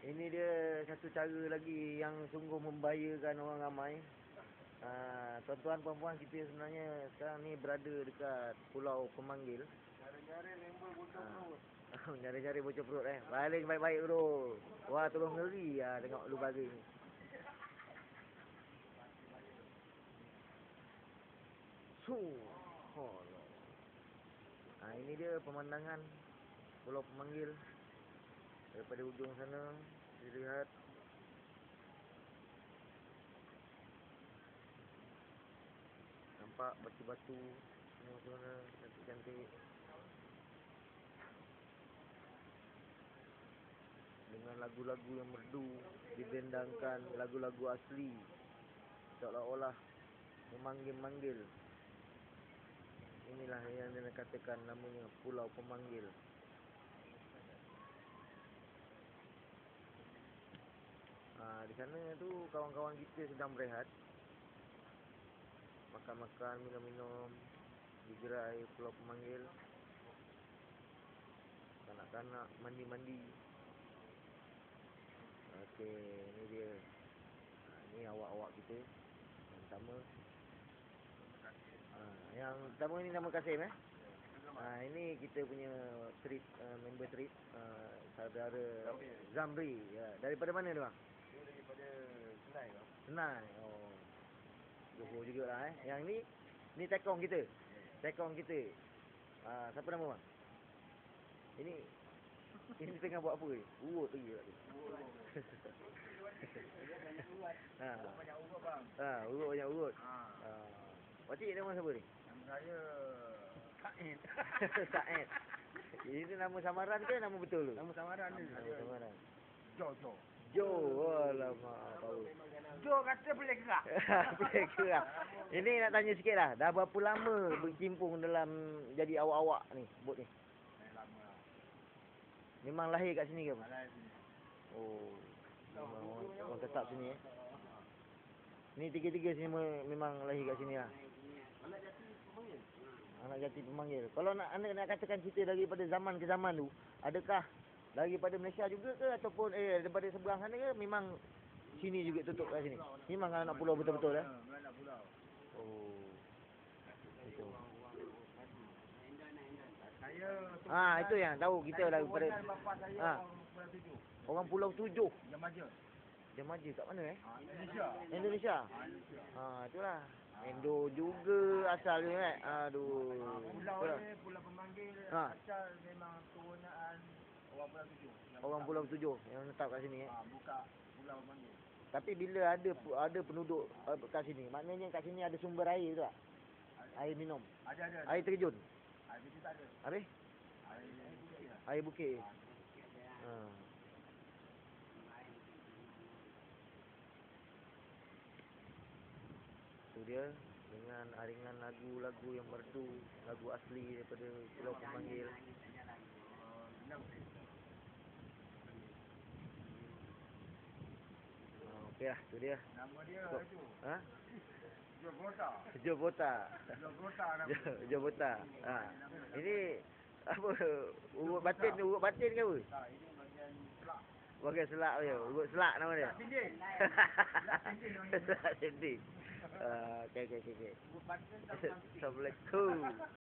Ini dia satu cara lagi yang sungguh membahayakan orang ramai. Tuan-tuan, puan-puan, kita sebenarnya sekarang ni berada dekat Pulau Pemanggil. Nyari-nyari lembul bocor perut. Nyari-nyari bocor perut Baling baik-baik bro. Wah, tolong ngeri tengok lu baling. Ini dia pemandangan Pulau Pemanggil. Daripada ujung sana dilihat nampak batu-batu semua cantik-cantik dengan lagu-lagu yang merdu, didendangkan lagu-lagu asli seolah-olah memanggil-manggil. Inilah yang dikatakan namanya Pulau Pemanggil. Di sana tu kawan-kawan kita sedang berehat, makan-makan, minum-minum di gerai Pulau Pemanggil. Kanak-kanak mandi-mandi. Okey, ni dia. Ni awak-awak kita yang pertama. Yang pertama ni nama Kasim ini kita punya trip, member trip, saudara Zamri. Daripada mana dia bang? Dia daripada Senai bang. Senai. Johor jugalah Yang ni tekong kita. Tekong kita. Siapa nama bang? Ini tengah buat apa ni? Urut lagi tak tu? Banyak urut bang. Urut banyak urut. Pakcik nama siapa ni? Nama saya Said. Said. Ini nama samaran ke nama betul tu? Nama samaran ni. Nama samaran. Jo. Alamak, tahu. Jo kata boleh gerak. Boleh gerak. Ini nak tanya sikit lah. Dah berapa lama berkimpung dalam jadi awak-awak ni, bot ni? Lama lah. Memang lahir kat sini ke apa? Lahir sini. Memang orang tetap sini Ni tiga-tiga sini memang lahir kat sini lah. Anak jati Pemanggil. Kalau anda nak katakan cerita daripada zaman ke zaman tu, adakah daripada Malaysia juga ke ataupun daripada seberang sana ke memang sini juga tutup kat sini? Memang anak pulau betul-betul Anak pulau. Itu. Saya itu yang tahu kita daripada bapak saya orang Pulau Tujuh. Jemaja. Jemaja kat mana Indonesia. Indonesia. Itulah. Indo juga asalnya Aduh. Pulau Pemanggil asal memang keturunan orang Pulau Tujuh. Orang Pulau Tujuh yang menetap kat sini Buka Pulau Pemanggil. Tapi bila ada penduduk kat sini, maknanya kat sini ada sumber air tu tak? Air minum. Ada. Air terjun. Air terjun tak ada. Habis? Air bukit. Itu dia dengan aringan lagu-lagu yang merdu, lagu asli daripada Pulau Pemanggil. Okeylah, tu dia. Nama dia tu. Jobota. Jobota. Ini apa? Urut batin ke apa? Ini bagian selak. Bagian selak dia. Urut selak nama dia. Selak sending. Okey. Urut batin tak. Assalamualaikum.